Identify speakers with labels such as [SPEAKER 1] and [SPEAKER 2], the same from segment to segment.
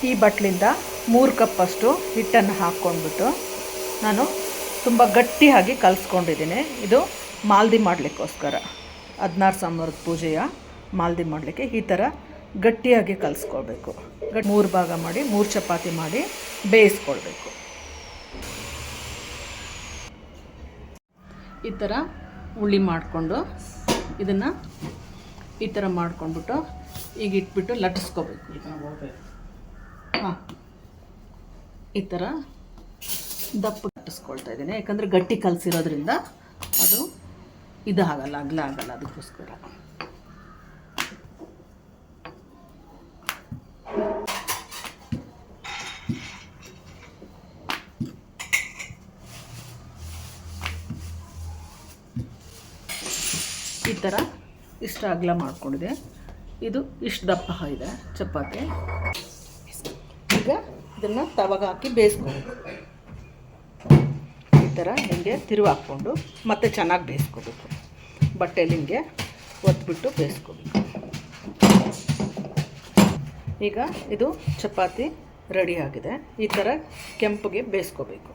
[SPEAKER 1] ಈ ಬಟ್ಲಿಂದ 3 ಕಪ್ಪಷ್ಟು ಹಿಟ್ಟನ್ನು ಹಾಕ್ಕೊಂಡ್ಬಿಟ್ಟು ನಾನು ತುಂಬ ಗಟ್ಟಿಯಾಗಿ ಕಲಿಸ್ಕೊಂಡಿದ್ದೀನಿ. ಇದು ಮಾಲ್ದಿ ಮಾಡಲಿಕ್ಕೋಸ್ಕರ 16 ಸೋಮವಾರದ ಪೂಜೆಯ ಮಾಲ್ದಿ ಮಾಡಲಿಕ್ಕೆ ಈ ಥರ ಗಟ್ಟಿಯಾಗಿ ಕಲಿಸ್ಕೊಳ್ಬೇಕು. 3 ಭಾಗ ಮಾಡಿ 3 ಚಪಾತಿ ಮಾಡಿ ಬೇಯಿಸ್ಕೊಳ್ಬೇಕು. ಈ ಥರ ಉಳ್ಳಿ ಮಾಡಿಕೊಂಡು ಇದನ್ನು ಈ ಥರ ಮಾಡ್ಕೊಂಡ್ಬಿಟ್ಟು ಈಗ ಇಟ್ಬಿಟ್ಟು ಲಟ್ಟಿಸ್ಕೋಬೇಕು. ಹಾಂ, ಈ ಥರ ದಪ್ಪ ಲಟ್ಟಿಸ್ಕೊಳ್ತಾ ಇದ್ದೀನಿ, ಯಾಕಂದರೆ ಗಟ್ಟಿ ಕಲಸಿರೋದ್ರಿಂದ ಅದು ಇದಾಗಲ್ಲ, ಅಗಲ ಆಗಲ್ಲ, ಅದಕ್ಕೋಸ್ಕರ. ಈ ಥರ ಇಷ್ಟು ಅಗಲ ಮಾಡ್ಕೊಂಡಿದೆ. ಇದು ಇಷ್ಟು ದಪ್ಪ ಇದೆ ಚಪಾತಿ. ಈಗ ಇದನ್ನು ತವಾಗ ಹಾಕಿ ಬೇಯಿಸ್ಕೋಬೇಕು. ಈ ಥರ ಹಿಂಗೆ ತಿರುವು ಹಾಕ್ಕೊಂಡು ಮತ್ತೆ ಚೆನ್ನಾಗಿ ಬೇಯಿಸ್ಕೋಬೇಕು. ಬಟ್ಟೆಯಲ್ಲಿ ಹಿಂಗೆ ಒತ್ಬಿಟ್ಟು ಬೇಯಿಸ್ಕೋಬೇಕು. ಈಗ ಇದು ಚಪಾತಿ ರೆಡಿ ಆಗಿದೆ. ಈ ಥರ ಕೆಂಪಗೆ ಬೇಯಿಸ್ಕೋಬೇಕು.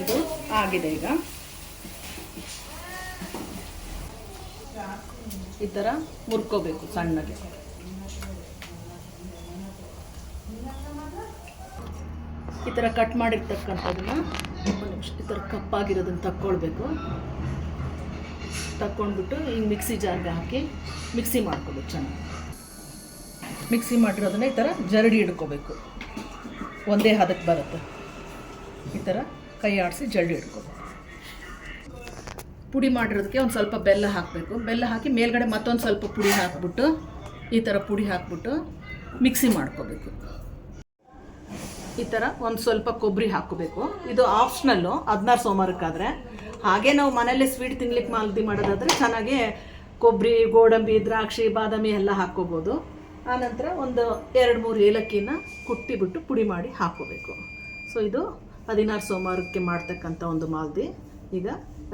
[SPEAKER 1] ಇದು ಆಗಿದೆ. ಈಗ ಈ ಥರ ಮುರ್ಕೋಬೇಕು ಸಣ್ಣಗೆ. ಈ ಥರ ಕಟ್ ಮಾಡಿರ್ತಕ್ಕಂಥದ್ದನ್ನು ಈ ಥರ ಕಪ್ಪಾಗಿರೋದನ್ನು ತಕ್ಕೊಳ್ಬೇಕು. ತಕ್ಕೊಂಡ್ಬಿಟ್ಟು ಈಗ ಮಿಕ್ಸಿ ಜಾರ್ಗೆ ಹಾಕಿ ಮಿಕ್ಸಿ ಮಾಡ್ಕೋಬೇಕು. ಚೆನ್ನಾಗಿ ಮಿಕ್ಸಿ ಮಾಡಿರೋದನ್ನ ಈ ಥರ ಜರಡಿ ಹಿಡ್ಕೋಬೇಕು. ಒಂದೇ ಹದಕ್ಕೆ ಬರುತ್ತೆ. ಈ ಥರ ಕೈ ಆಡಿಸಿ ಜರಡಿ ಹಿಡ್ಕೋಬೇಕು. ಪುಡಿ ಮಾಡಿರೋದಕ್ಕೆ ಒಂದು ಸ್ವಲ್ಪ ಬೆಲ್ಲ ಹಾಕಬೇಕು. ಬೆಲ್ಲ ಹಾಕಿ ಮೇಲ್ಗಡೆ ಮತ್ತೊಂದು ಸ್ವಲ್ಪ ಪುಡಿ ಹಾಕ್ಬಿಟ್ಟು ಈ ಥರ ಪುಡಿ ಹಾಕ್ಬಿಟ್ಟು ಮಿಕ್ಸಿ ಮಾಡ್ಕೋಬೇಕು. ಈ ಥರ ಒಂದು ಸ್ವಲ್ಪ ಕೊಬ್ಬರಿ ಹಾಕ್ಕೋಬೇಕು. ಇದು ಆಪ್ಷನಲ್ಲು 16 ಸೋಮವಾರಕ್ಕಾದರೆ. ಹಾಗೆ ನಾವು ಮನೆಯಲ್ಲೇ ಸ್ವೀಟ್ ತಿನ್ಲಿಕ್ಕೆ ಮಾಲ್ದಿ ಮಾಡೋದಾದರೆ ಚೆನ್ನಾಗಿ ಕೊಬ್ಬರಿ, ಗೋಡಂಬಿ, ದ್ರಾಕ್ಷಿ, ಬಾದಾಮಿ ಎಲ್ಲ ಹಾಕ್ಕೋಬೋದು. ಆನಂತರ ಒಂದು 2-3 ಏಲಕ್ಕಿನ ಕುಟ್ಟಿಬಿಟ್ಟು ಪುಡಿ ಮಾಡಿ ಹಾಕ್ಕೋಬೇಕು. ಸೊ ಇದು 16 ಸೋಮವಾರಕ್ಕೆ ಮಾಡ್ತಕ್ಕಂಥ ಒಂದು ಮಾಲ್ದಿ ಈಗ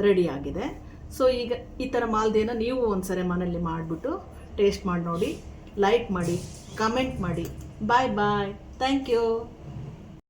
[SPEAKER 1] ರೆಡಿಯಾಗಿದೆ. ಸೊ ಈಗ ಈ ಥರ ಮಾಲ್ದಿಯನ್ನು ನೀವು ಒಂದ್ಸರಿ ಮನೆಯಲ್ಲಿ ಮಾಡಿಬಿಟ್ಟು ಟೇಸ್ಟ್ ಮಾಡಿ ನೋಡಿ. ಲೈಕ್ ಮಾಡಿ, ಕಮೆಂಟ್ ಮಾಡಿ. Bye bye. Thank you.